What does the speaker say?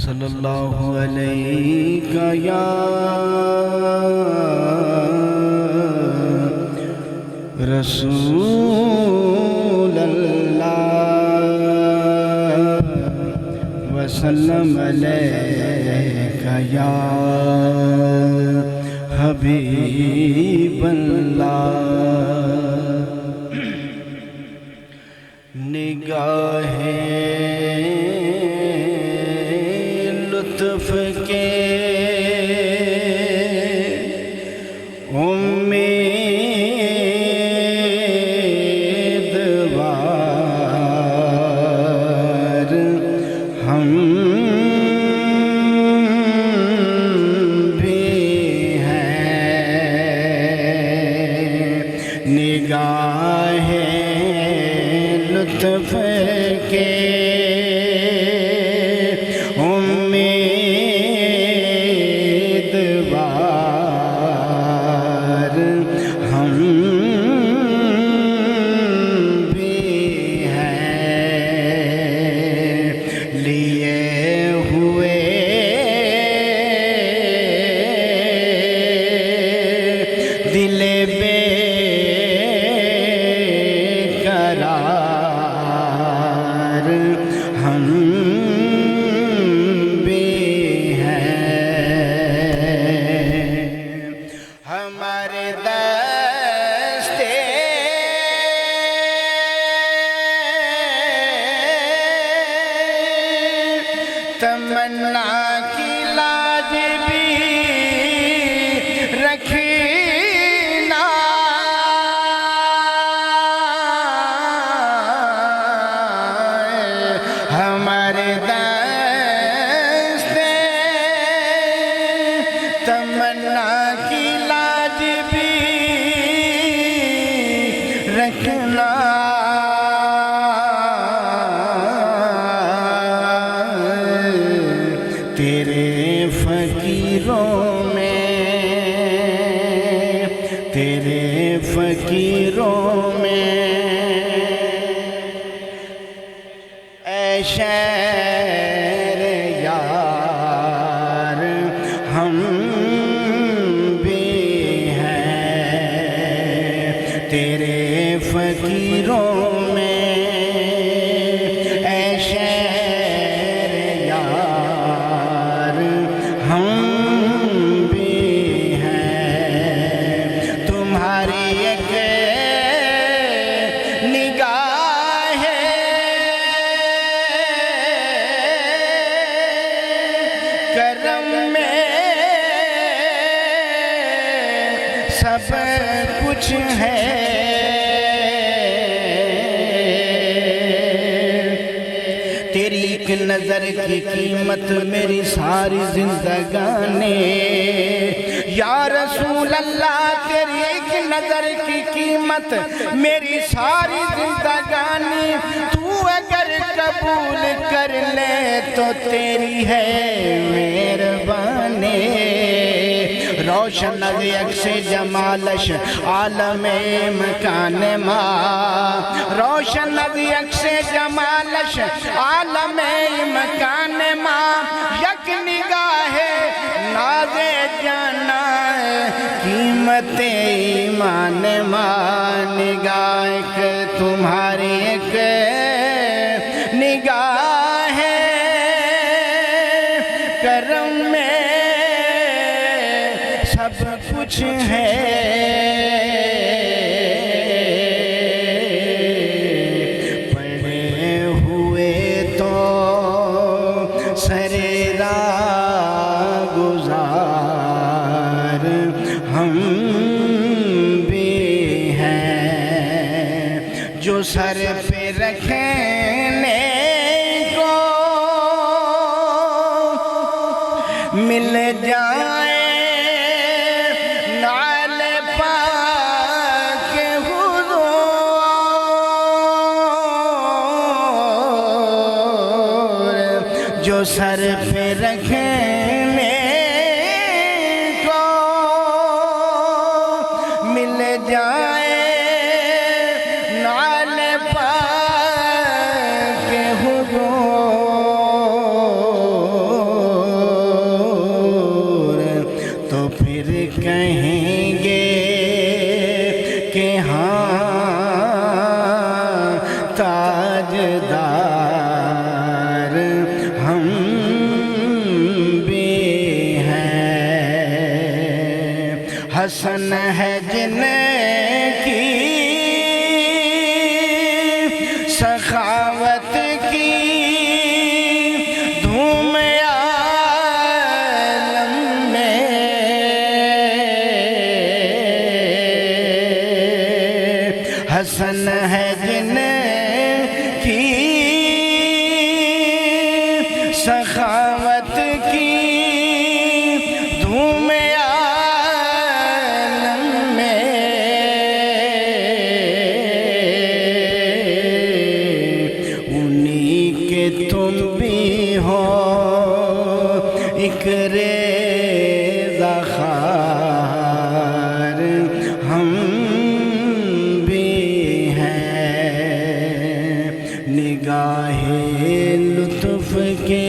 صلی اللہ علیہ یا رسول اللہ وسلم علیہ یا حبیب اللہ نگاہیں لطف کے امیدوار ہم بھی ہیں نگاہیں لطف کے امیدوار ہم بھی ہیں لیے ہوئے دل بے قرار ہم بھی ہیں ہمارے دستے تمنا کی لاج بھی رکھنا ہمارے دستے تمنا کی لاج بھی رکھنا تیرے فقیروں میں اے شہر یار ہم بھی ہیں تیرے فقیروں میں اے شہر یار ہم بھی ہیں تمہاری ایک نگاہ کرم میں سب کچھ ہے تیری ایک نظر کی قیمت میری ساری زندگانی یا رسول اللہ تیری ایک نظر کی قیمت میری ساری زندگانی تو اگر قبول کر لے تو تیری ہے مہربانی روشن عکس جمالش عالم مکان ماں روشن عکس جمالش عالم مکان ماں یک نگاہ ناز جانا قیمت ایمان ماں نگاہ تمہاری ایک نگاہ کرم میں سب کچھ ہے پڑے ہوئے تو سر راہ گزار ہم بھی ہیں جو سر پہ رکھنے کو مل جائے نال پاک حضور جو سر پہ رکھنے کو مل جائے نال پاک حضور حسن ہے جن کی سخاوت کی دھوم عالم میں، حسن ہے جن کی سخاوت کی دھوم عالم میں، انہی کے تم بھی ہو ایک ریزہ خار، ہم بھی ہیں نگاہ لطف کے